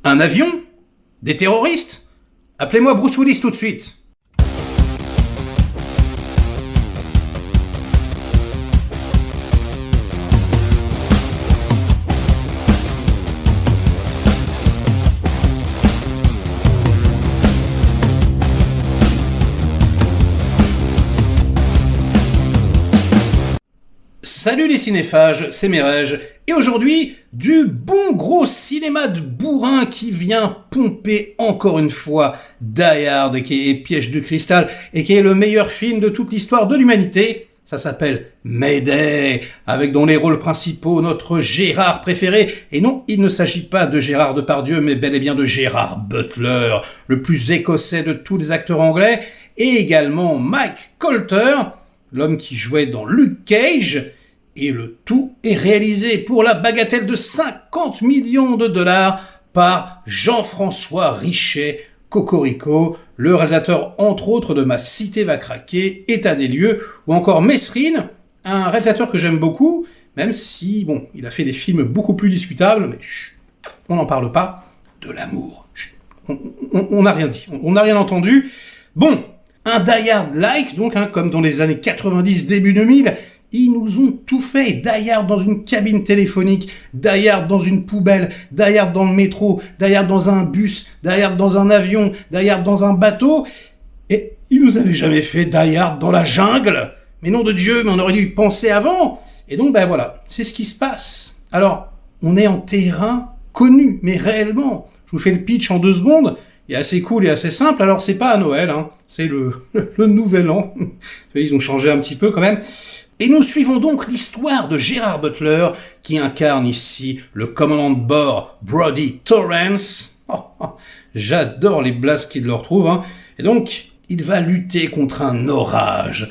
Un avion? Des terroristes? Appelez-moi Bruce Willis tout de suite. Salut les cinéphages, c'est Merege, et aujourd'hui, du bon gros cinéma de bourrin qui vient pomper encore une fois Die Hard, qui est Piège de cristal, et qui est le meilleur film de toute l'histoire de l'humanité. Ça s'appelle Mayday, avec dans les rôles principaux notre Gérard préféré, et non, il ne s'agit pas de Gérard Depardieu, mais bel et bien de Gérard Butler, le plus écossais de tous les acteurs anglais, et également Mike Colter, l'homme qui jouait dans Luke Cage. Et le tout est réalisé pour la bagatelle de 50 millions de dollars par Jean-François Richet, Cocorico, le réalisateur entre autres de Ma cité va craquer, État des lieux, ou encore Mesrine, un réalisateur que j'aime beaucoup, même si, bon, il a fait des films beaucoup plus discutables, mais on n'en parle pas, de l'amour. On n'a rien dit, on n'a rien entendu. Bon, un Die Hard-like, donc, comme dans les années 90, début 2000, ils nous ont tout fait. Die Hard dans une cabine téléphonique, Die Hard dans une poubelle, Die Hard dans le métro, Die Hard dans un bus, Die Hard dans un avion, Die Hard dans un bateau. Et ils nous avaient jamais fait Die Hard dans la jungle. Mais nom de Dieu, mais on aurait dû y penser avant. Et donc, ben voilà, c'est ce qui se passe. Alors, on est en terrain connu, mais réellement. Je vous fais le pitch en 2 secondes. Il est assez cool et assez simple. Alors, c'est pas à Noël, hein. C'est le nouvel an. Ils ont changé un petit peu quand même. Et nous suivons donc l'histoire de Gérard Butler, qui incarne ici le commandant de bord Brodie Torrance. J'adore les blasts qu'il leur trouve, hein. Et donc, il va lutter contre un orage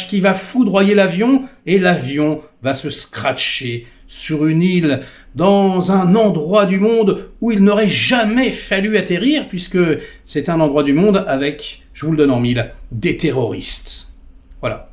qui va foudroyer l'avion, et l'avion va se scratcher sur une île, dans un endroit du monde où il n'aurait jamais fallu atterrir, puisque c'est un endroit du monde avec, je vous le donne en mille, des terroristes. Voilà.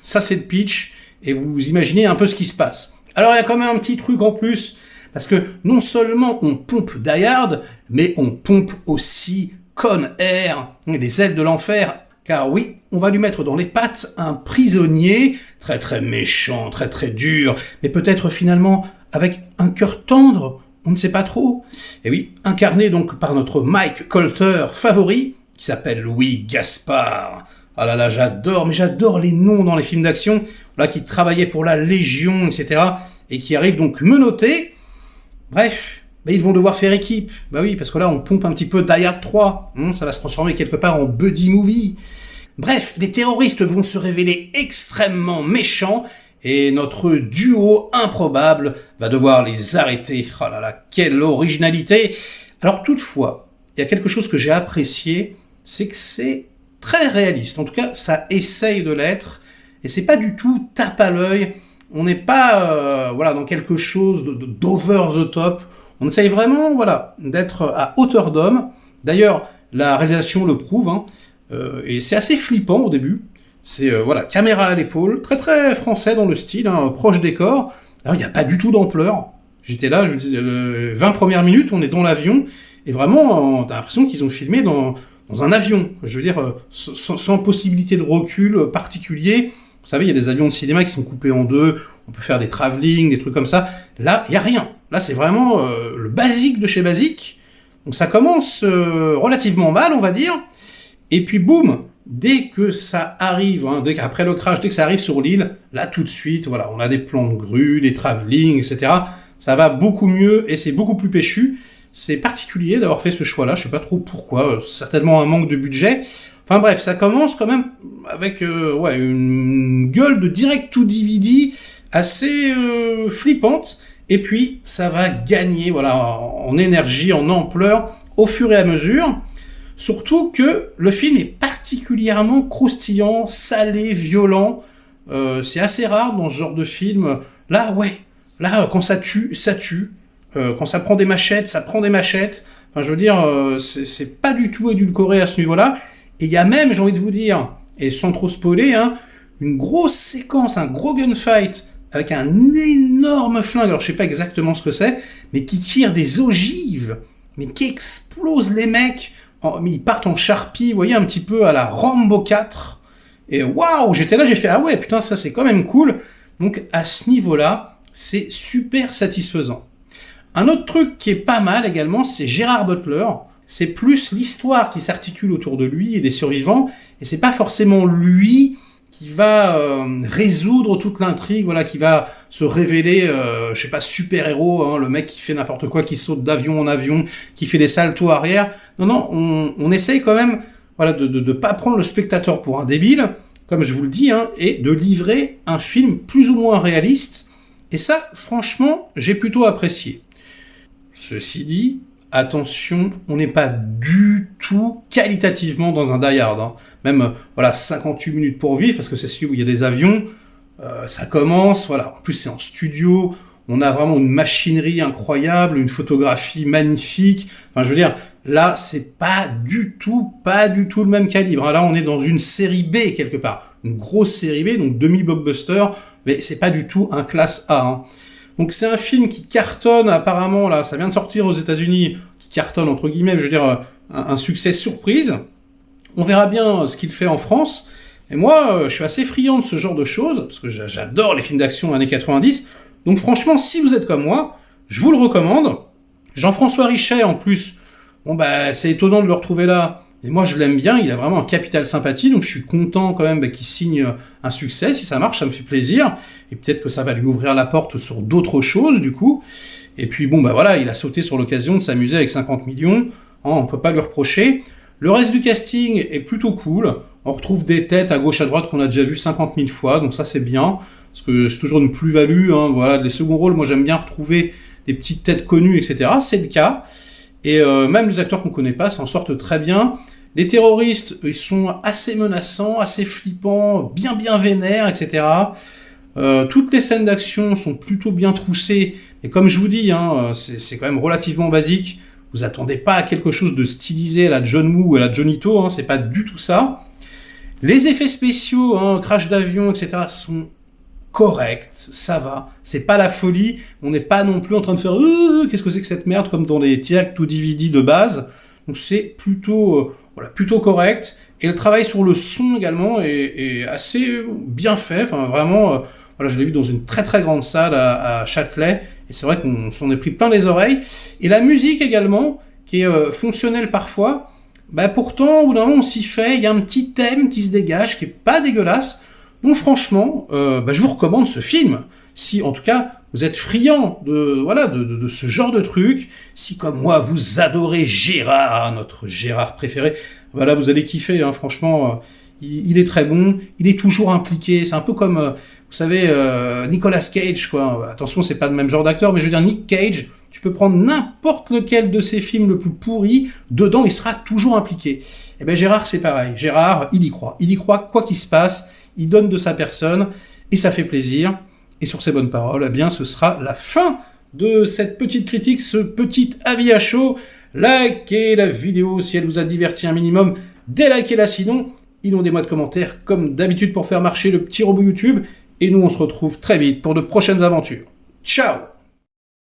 Ça, c'est le pitch, et vous imaginez un peu ce qui se passe. Alors, il y a quand même un petit truc en plus, parce que non seulement on pompe Die Hard, mais on pompe aussi Con Air, les ailes de l'enfer, car oui, on va lui mettre dans les pattes un prisonnier très très méchant, très très dur, mais peut-être finalement avec un cœur tendre, on ne sait pas trop. Et oui, incarné donc par notre Mike Colter favori, qui s'appelle Louis Gaspard. Ah là là, j'adore les noms dans les films d'action, là, qui travaillaient pour la Légion, etc., et qui arrivent donc menottés. Bref, ils vont devoir faire équipe. Bah oui, parce que là, on pompe un petit peu Die Hard 3, ça va se transformer quelque part en buddy movie. Bref, les terroristes vont se révéler extrêmement méchants, et notre duo improbable va devoir les arrêter. Oh là là, quelle originalité! Alors toutefois, il y a quelque chose que j'ai apprécié, c'est que c'est très réaliste. En tout cas, ça essaye de l'être, et c'est pas du tout tape à l'œil. On n'est pas dans quelque chose d'over the top. On essaye vraiment d'être à hauteur d'homme. D'ailleurs, la réalisation le prouve, et c'est assez flippant au début. C'est caméra à l'épaule, très très français dans le style, proche décor. Alors, il n'y a pas du tout d'ampleur. J'étais là, je me disais, 20 premières minutes, on est dans l'avion, et vraiment, t'as l'impression qu'ils ont filmé dans un avion, je veux dire, sans possibilité de recul particulier. Vous savez, il y a des avions de cinéma qui sont coupés en 2, on peut faire des travelling, des trucs comme ça. Là, il n'y a rien. Là, c'est vraiment le basique de chez basique. Donc ça commence relativement mal, on va dire. Et puis boum, dès que ça arrive, après le crash, dès que ça arrive sur l'île, là tout de suite, on a des plans de grue, des travelling, etc. Ça va beaucoup mieux et c'est beaucoup plus péchu. C'est particulier d'avoir fait ce choix-là, je sais pas trop pourquoi, certainement un manque de budget. Enfin bref, ça commence quand même avec une gueule de direct to DVD assez flippante, et puis ça va gagner en énergie, en ampleur au fur et à mesure. Surtout que le film est particulièrement croustillant, salé, violent. C'est assez rare dans ce genre de film. Là, quand ça tue, ça tue. Quand ça prend des machettes, ça prend des machettes. Enfin, je veux dire, c'est pas du tout édulcoré à ce niveau-là. Et il y a même, j'ai envie de vous dire, et sans trop spoiler, une grosse séquence, un gros gunfight avec un énorme flingue. Alors, je sais pas exactement ce que c'est, mais qui tire des ogives mais qui explose les mecs. Mais ils partent en charpie, vous voyez, un petit peu à la Rambo 4. Et waouh, j'étais là, j'ai fait, ah ouais, putain, ça c'est quand même cool. Donc à ce niveau-là, c'est super satisfaisant. Un autre truc qui est pas mal également, c'est Gerard Butler. C'est plus l'histoire qui s'articule autour de lui et des survivants, et c'est pas forcément lui qui va résoudre toute l'intrigue, voilà, qui va se révéler, je sais pas, super-héros, hein, le mec qui fait n'importe quoi, qui saute d'avion en avion, qui fait des saltos arrière. Non, on essaye quand même, voilà, de pas prendre le spectateur pour un débile, comme je vous le dis, hein, et de livrer un film plus ou moins réaliste. Et ça, franchement, j'ai plutôt apprécié. Ceci dit, attention, on n'est pas du tout qualitativement dans un Die Hard. Hein. Même, voilà, 58 minutes pour vivre, parce que c'est celui où il y a des avions, ça commence, voilà. En plus, c'est en studio, on a vraiment une machinerie incroyable, une photographie magnifique. Enfin, je veux dire, là, c'est pas du tout le même calibre. Là, on est dans une série B, quelque part. Une grosse série B, donc demi-blockbuster, mais c'est pas du tout un classe A, hein. Donc c'est un film qui cartonne apparemment, là, ça vient de sortir aux États-Unis, qui cartonne entre guillemets, je veux dire, un succès surprise. On verra bien ce qu'il fait en France. Et moi, je suis assez friand de ce genre de choses, parce que j'adore les films d'action années 90. Donc franchement, si vous êtes comme moi, je vous le recommande. Jean-François Richet, en plus, bon bah c'est étonnant de le retrouver là. Et moi, je l'aime bien, il a vraiment un capital sympathie, donc je suis content quand même qu'il signe un succès. Si ça marche, ça me fait plaisir. Et peut-être que ça va lui ouvrir la porte sur d'autres choses, du coup. Et puis bon, bah voilà, il a sauté sur l'occasion de s'amuser avec 50 millions. On peut pas lui reprocher. Le reste du casting est plutôt cool. On retrouve des têtes à gauche à droite qu'on a déjà vu 50 000 fois, donc ça c'est bien. Parce que c'est toujours une plus-value, hein, voilà. Les seconds rôles, moi j'aime bien retrouver des petites têtes connues, etc. C'est le cas. Et même les acteurs qu'on connaît pas s'en sortent très bien. Les terroristes, ils sont assez menaçants, assez flippants, bien vénères, etc. Toutes les scènes d'action sont plutôt bien troussées. Et comme je vous dis, hein, c'est quand même relativement basique. Vous attendez pas à quelque chose de stylisé à la John Woo ou à la Johnito, hein, c'est pas du tout ça. Les effets spéciaux, hein, crash d'avion, etc. sont corrects, ça va. C'est pas la folie. On n'est pas non plus en train de faire qu'est-ce que c'est que cette merde comme dans les directs ou DVD de base. Donc c'est plutôt plutôt correct. Et le travail sur le son également est assez bien fait. Enfin vraiment, voilà, je l'ai vu dans une très très grande salle à Châtelet. Et c'est vrai qu'on s'en est pris plein les oreilles. Et la musique également, qui est fonctionnelle parfois. Bah pourtant, au bout d'un moment, on s'y fait. Il y a un petit thème qui se dégage, qui est pas dégueulasse. Donc franchement, je vous recommande ce film. Si en tout cas vous êtes friand de ce genre de truc, si comme moi vous adorez Gérard, notre Gérard préféré, là vous allez kiffer, hein, franchement, il est très bon, il est toujours impliqué, c'est un peu comme, vous savez, Nicolas Cage, quoi. Attention, c'est pas le même genre d'acteur, mais je veux dire, Nick Cage, tu peux prendre n'importe lequel de ses films le plus pourri, dedans il sera toujours impliqué. Et ben Gérard c'est pareil, Gérard il y croit quoi qu'il se passe, il donne de sa personne, et ça fait plaisir. Et sur ces bonnes paroles, eh bien, ce sera la fin de cette petite critique, ce petit avis à chaud. Likez la vidéo si elle vous a diverti un minimum. Délikez-la sinon. Inondez-moi de commentaires comme d'habitude pour faire marcher le petit robot YouTube. Et nous, on se retrouve très vite pour de prochaines aventures. Ciao!